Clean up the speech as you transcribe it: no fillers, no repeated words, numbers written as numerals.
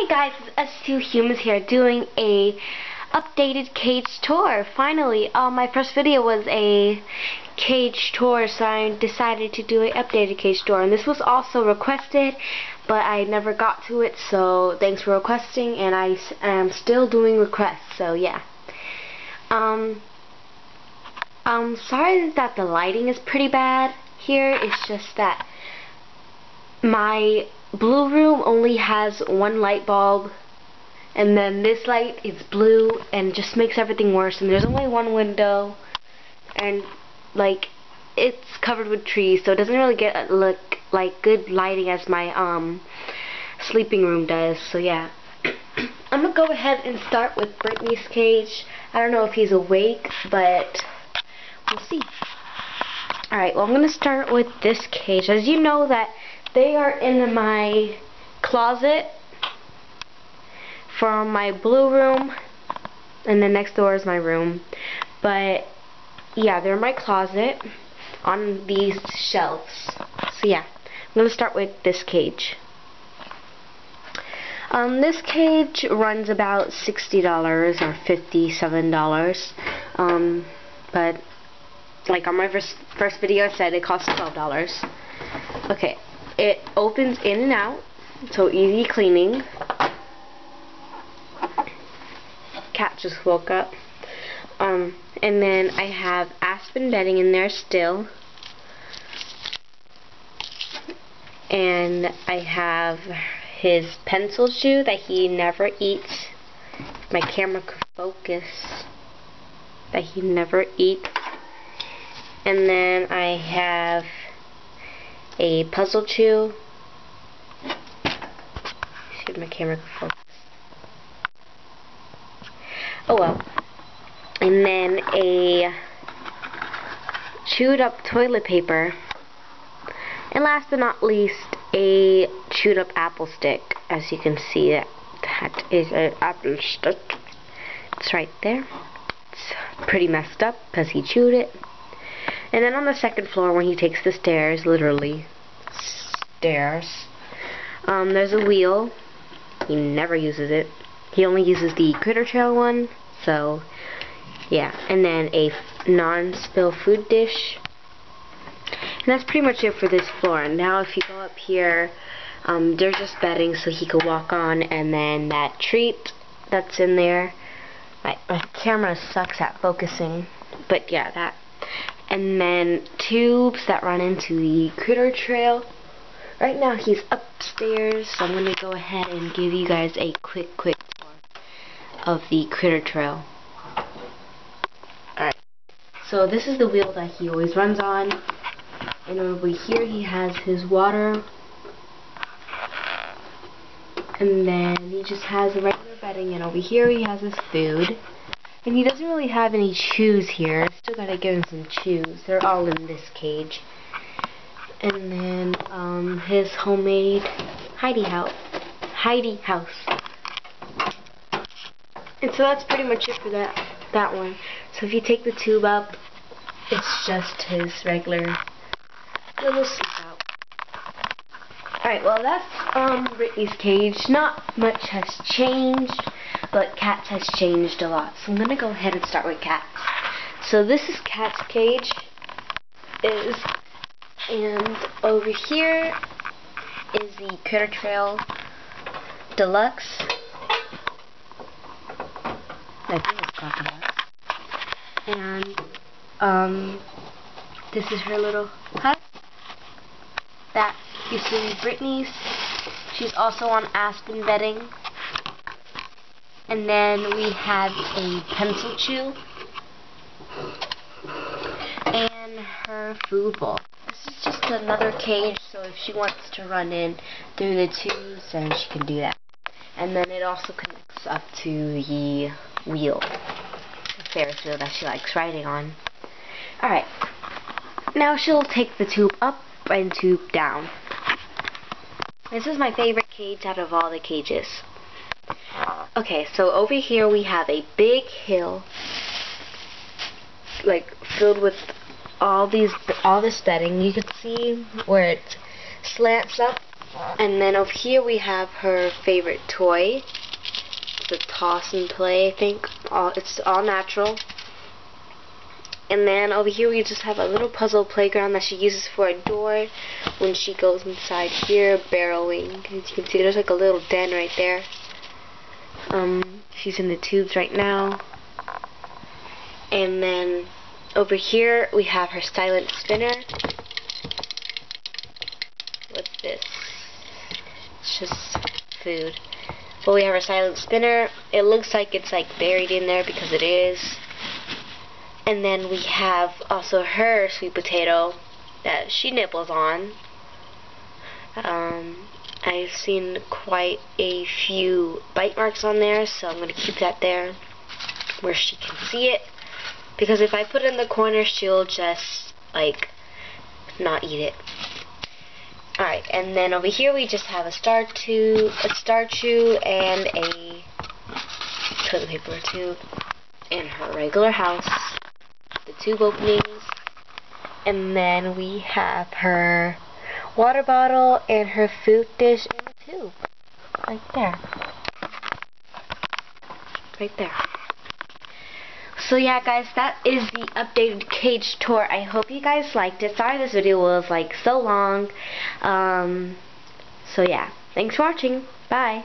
Hey guys, it's S2 Humans here doing a updated cage tour. Finally, my first video was a cage tour, so I decided to do an updated cage tour. And this was also requested, but I never got to it, so thanks for requesting, and I am still doing requests, so yeah. Sorry that the lighting is pretty bad here. It's just that my blue room only has one light bulb, and then this light is blue and just makes everything worse, and there's only one window, and like it's covered with trees, so it doesn't really get look like good lighting as my sleeping room does. So yeah. I'm gonna go ahead and start with Brittany's cage. I don't know if he's awake, but we'll see. Alright, well, I'm gonna start with this cage. As you know, that they are in my closet from my blue room, and then next door is my room. But yeah, they're in my closet on these shelves. So yeah, I'm gonna start with this cage. This cage runs about $60 or $57. But like on my first video I said, it costs $12. Okay. It opens in and out, so easy cleaning. Cat just woke up. And then I have Aspen bedding in there still. And I have his pencil chew that he never eats. If my camera could focus. That he never eats. And then I have a puzzle chew. See if my camera can focus. Oh well. And then a chewed up toilet paper. And last but not least, a chewed up apple stick. As you can see, that is an apple stick. It's right there. It's pretty messed up because he chewed it. And then on the second floor, when he takes the stairs, literally stairs, there's a wheel. He never uses it. He only uses the Critter Trail one. So yeah, and then a non-spill food dish. And that's pretty much it for this floor. And now if you go up here, there's just bedding so he could walk on, and then that treat that's in there. My camera sucks at focusing, but yeah, that. And then tubes that run into the Critter Trail. Right now he's upstairs, so I'm going to go ahead and give you guys a quick tour of the Critter Trail. Alright, so this is the wheel that he always runs on. And over here he has his water. And then he just has the regular bedding, and over here he has his food. And he doesn't really have any chews here. Still gotta give him some chews. They're all in this cage. And then his homemade Heidi house. And so that's pretty much it for that one. So if you take the tube up, it's just his regular little sleep out. Alright, well that's Brittany's cage. Not much has changed, but Cat's has changed a lot. So I'm gonna go ahead and start with Cat's. So this is Cat's cage. And over here is the Critter Trail Deluxe. I think it's called Deluxe. And this is her little hut. That used to be Brittany's. She's also on Aspen bedding. And then we have a pencil chew and her food bowl. This is just another cage, so if she wants to run in through the tubes, then she can do that. And then it also connects up to the wheel, the Ferris wheel that she likes riding on. Alright, now she'll take the tube up and tube down. This is my favorite cage out of all the cages. Okay, so over here we have a big hill, like filled with all this bedding. You can see where it slants up And then over here we have her favorite toy, the toss and play, I think. It's all natural. And then over here we just have a little puzzle playground that she uses for a door when she goes inside here burrowing. As you can see, there's like a little den right there. She's in the tubes right now. And then over here we have her silent spinner. What's this? It's just food. But we have our silent spinner. It looks like it's like buried in there because it is. And then we have also her sweet potato that she nibbles on. I've seen quite a few bite marks on there, so I'm going to keep that there where she can see it. Because if I put it in the corner, she'll just like not eat it. Alright, and then over here we just have a star chew and a toilet paper tube, and her regular house, the tube openings, and then we have her water bottle and her food dish in the tube, right there. Right there. So yeah guys, that is the updated cage tour. I hope you guys liked it. Sorry this video was like so long. So yeah, thanks for watching. Bye.